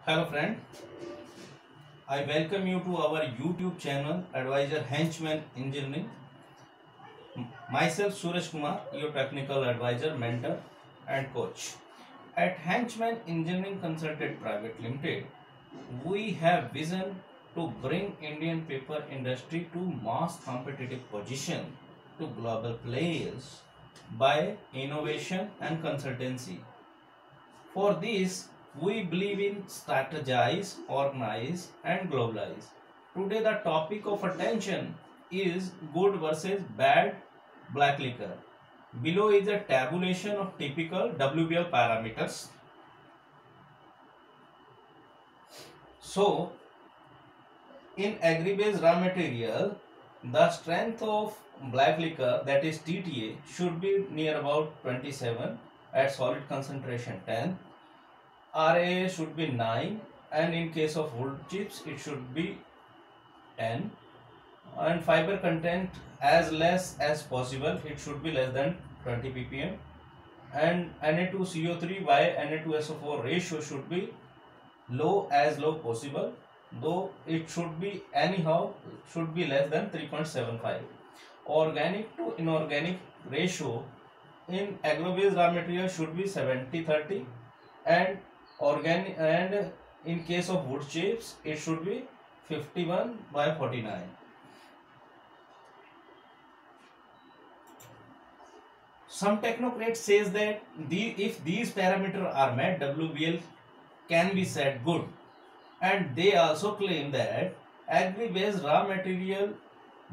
Hello friend, I welcome you to our YouTube channel Advisor Henchman Engineering. Myself Suresh Kumar, your technical advisor, mentor and coach. At Henchman Engineering Consultant Private Limited, we have vision to bring Indian paper industry to mass competitive position to global players by innovation and consultancy. For this, we believe in strategize, organize, and globalize. Today, the topic of attention is good versus bad black liquor. Below is a tabulation of typical WBL parameters. So, in agri-based raw material, the strength of black liquor, that is TTA, should be near about 27, at solid concentration 10. RAA should be 9, and in case of wood chips it should be 10, and fiber content as less as possible, it should be less than 20 ppm, and Na2CO3 by Na2SO4 ratio should be low as low possible, though it should be anyhow should be less than 3.75. Organic to inorganic ratio in agro-based raw material should be 70-30, and organic, and in case of wood chips it should be 51/49. Some technocrat says that if these parameters are met, WBL can be said good, and they also claim that agri-based raw material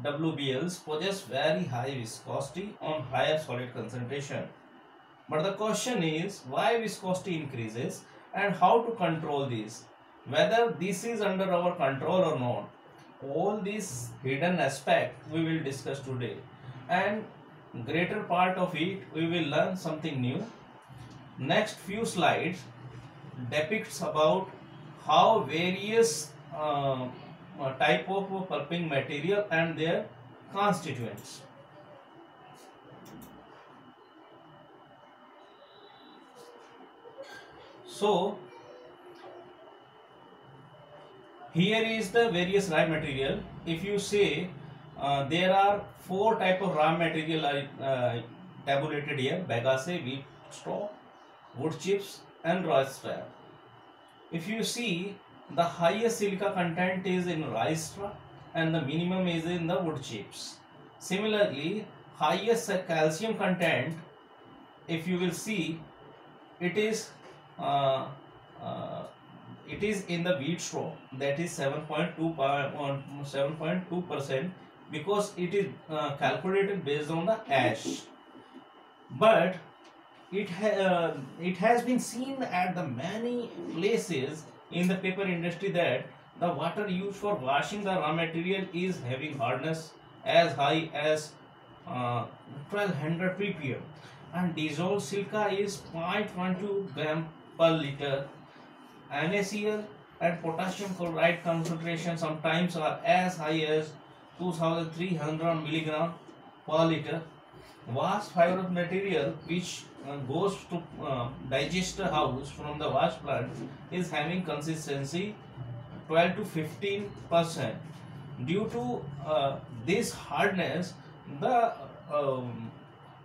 WBLs possess very high viscosity on higher solid concentration. But the question is why viscosity increases and how to control this, whether this is under our control or not. All these hidden aspects we will discuss today, and greater part of it we will learn something new. Next few slides depicts about how various type of pulping material and their constituents. So here is the various raw material. If you say there are 4 type of raw material tabulated here: bagasse, wheat straw, wood chips and rice straw. If you see, the highest silica content is in rice straw and the minimum is in the wood chips. Similarly, highest calcium content, if you will see, it is in the wheat straw, that is 7.2%, because it is calculated based on the ash. But it has been seen at the many places in the paper industry that the water used for washing the raw material is having hardness as high as 1200 ppm, and dissolved silica is 0.12 gram per liter. NaCl and potassium chloride concentration sometimes are as high as 2300 milligram per liter. Vast fibrous material which goes to digester house from the wash plant is having consistency 12 to 15%. Due to this hardness, the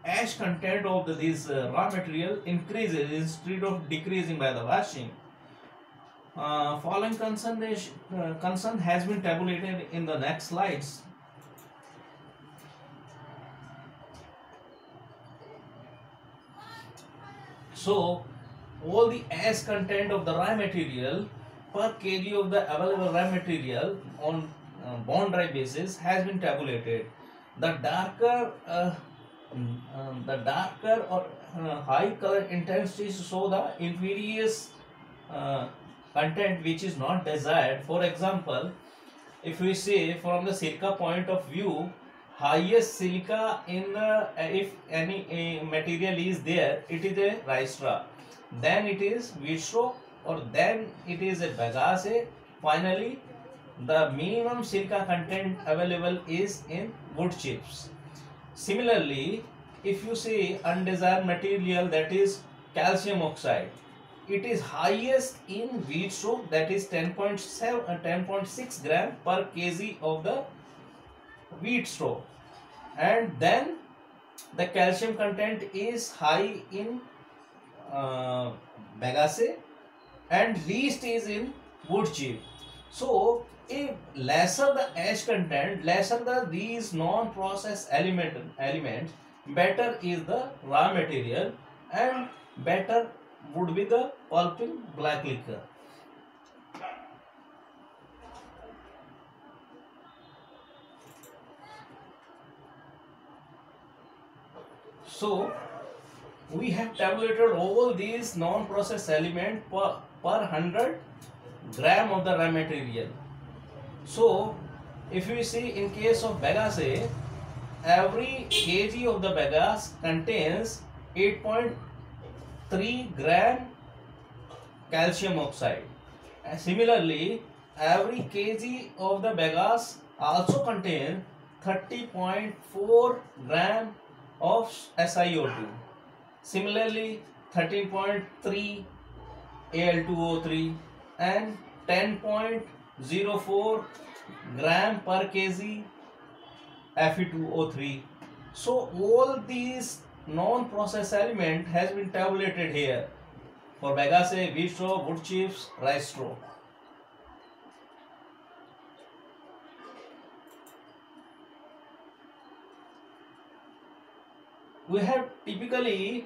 ash content of this raw material increases instead of decreasing by the washing. Following concern has been tabulated in the next slides. So, all the ash content of the raw material per kg of the available raw material on bond dry basis has been tabulated. The darker or high color intensities show the injurious content which is not desired. For example, if we say from the silica point of view, highest silica in the if any material is there, it is a rice straw, then it is wheat straw, or then it is a bagasse. Finally, the minimum silica content available is in wood chips. Similarly, if you say undesired material, that is calcium oxide, it is highest in wheat straw, that is 10.6 gram per kg of the wheat straw, and then the calcium content is high in uh, bagasse and least is in wood chip. So if lesser the ash content, lesser the these non-processed elements, better is the raw material and better would be the pulping black liquor. So we have tabulated all these non-processed element per 100 gram of the raw material. So if we see in case of bagasse, every kg of the bagasse contains 8.3 gram calcium oxide. And similarly, every kg of the bagasse also contains 30.4 gram of SiO2. Similarly, 13.3 Al2O3 and 10.04 gram per kg Fe2O3. So all these non-processed element has been tabulated here for bagasse, wheat straw, wood chips, rice straw. We have typically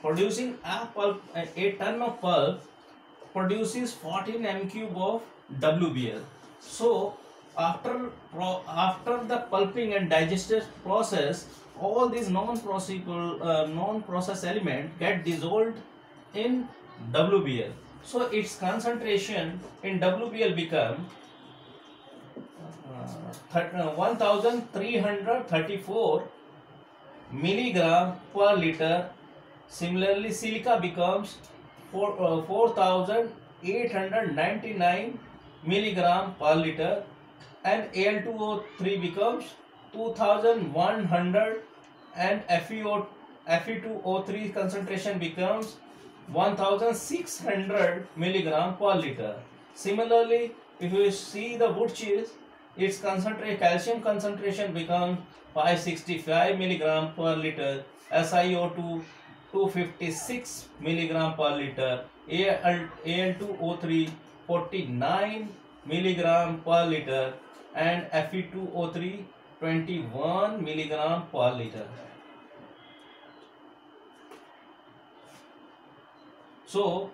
producing a pulp, a ton of pulp produces 14 m³ of WBL. So after the pulping and digestive process, all these non-processed element get dissolved in WBL. So its concentration in WBL become 1334 milligram per liter. Similarly, silica becomes 4899 milligram per liter, and Al2O3 becomes 2100, and Fe2O3 concentration becomes 1600 milligram per liter. Similarly, if you see the wood chips, its calcium concentration becomes 565 milligram per liter, SiO2 256 milligram per liter, Al2O3 49 milligram per liter, and Fe2O3 21 milligram per liter. So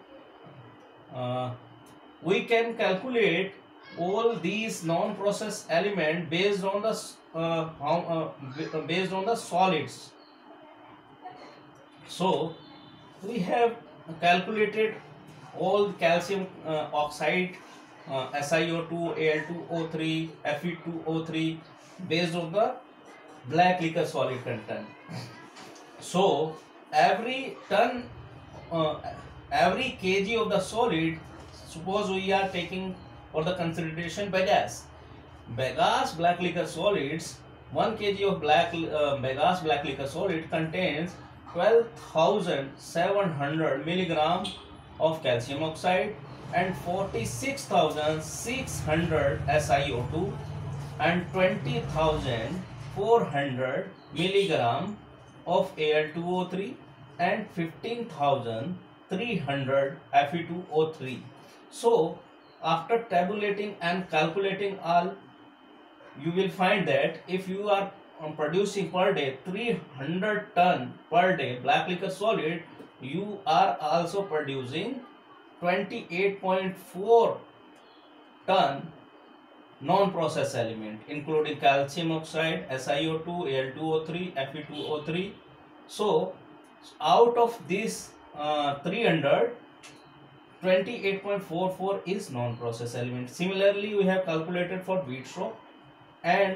we can calculate all these non-processed element based on the solids. So we have calculated all calcium oxide, SiO2, Al2O3, Fe2O3 based on the black liquor solid content. So every ton, every kg of the solid, suppose we are taking for the consideration bagasse black liquor solids, 1 kg of bagasse black liquor solid contains 12,700 milligram of calcium oxide and 46,600 SiO2 and 20,400 milligram of Al2O3 and 15,300 Fe2O3. So after tabulating and calculating all, you will find that if you are producing per day 300 ton per day black liquor solid, you are also producing 28.4 ton non-processed element including calcium oxide, SiO2, Al2O3, Fe2O3. So out of this 300, 28.44 is non-processed element. Similarly, we have calculated for wheat straw and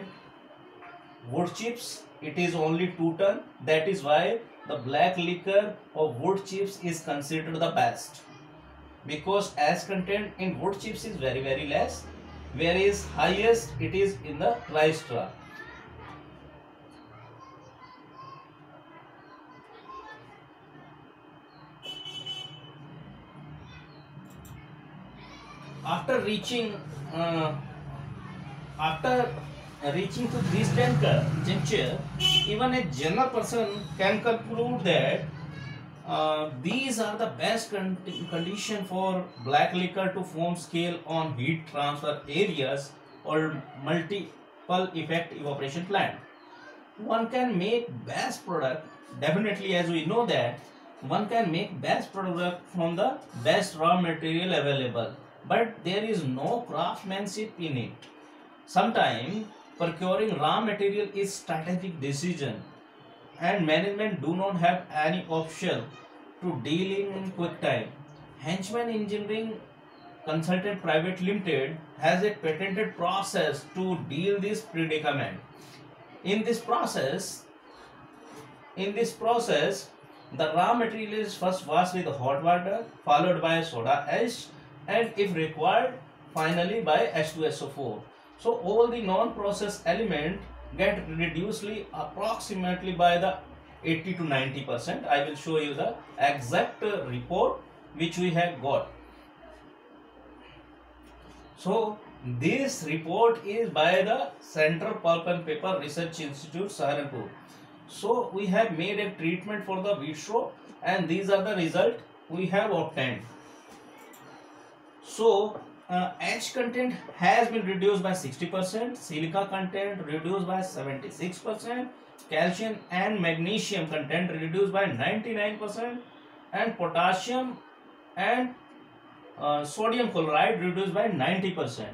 wood chips. It is only 2 ton. That is why the black liquor of wood chips is considered the best, because ash content in wood chips is very less, whereas highest it is in the rice straw. after reaching uh, after reaching to this juncture, even a general person can conclude that these are the best condition for black liquor to form scale on heat transfer areas or multiple effect evaporation plant. One can make best product, definitely, as we know that one can make best product from the best raw material available, but there is no craftsmanship in it. Sometimes procuring raw material is strategic decision, and management do not have any option to deal in quick time. Henchman Engineering Consultant Private Limited has a patented process to deal this predicament. In this process, the raw material is first washed with hot water, followed by soda ash, and if required, finally by H2SO4. So all the non-processed element get reduced approximately by the 80 to 90%. I will show you the exact report which we have got. So this report is by the Central Pulp and Paper Research Institute, Saharanpur. So we have made a treatment for the wheat straw, and these are the result we have obtained. So H content has been reduced by 60%, silica content reduced by 76%, calcium and magnesium content reduced by 99%, and potassium and sodium chloride reduced by 90%.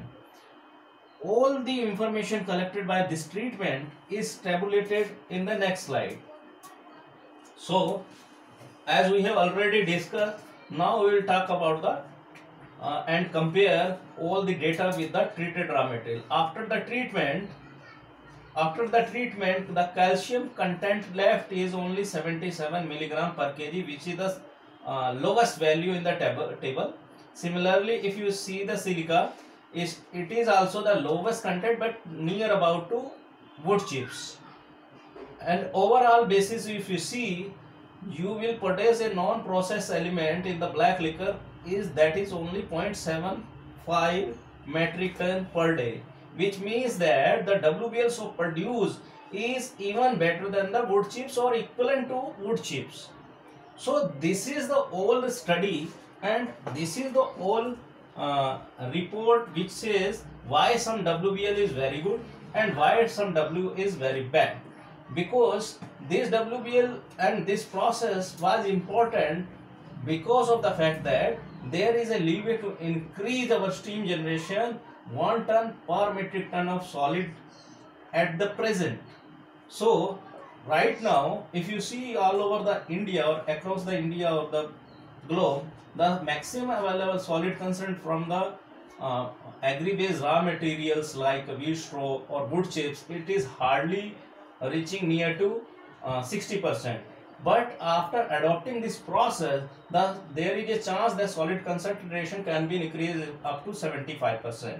All the information collected by this treatment is tabulated in the next slide. So, as we have already discussed, now we will talk about the and compare all the data with the treated raw material. After the treatment, the calcium content left is only 77 milligram per kg, which is the lowest value in the table. Similarly, if you see the silica, it is also the lowest content, but near about to wood chips. And overall basis, if you see, you will produce a non-processed element in the black liquor that is only 0.75 metric ton per day, which means that the WBL so produced is even better than the wood chips or equivalent to wood chips. So this is the old study, and this is the old report which says why some WBL is very good and why some W is very bad. Because this WBL and this process was important because of the fact that there is a leeway to increase our steam generation 1 ton per metric ton of solid at the present. So right now, if you see all over the India or across the India or the globe, the maximum available solid content from the agri-based raw materials like wheat straw or wood chips, it is hardly reaching near to 60%. But after adopting this process, there is a chance that solid concentration can be increased up to 75%.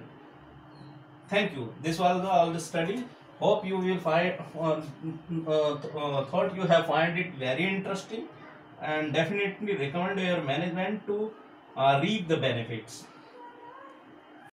Thank you. This was all the study. Hope you will find thought you have find it very interesting, and definitely recommend your management to reap the benefits.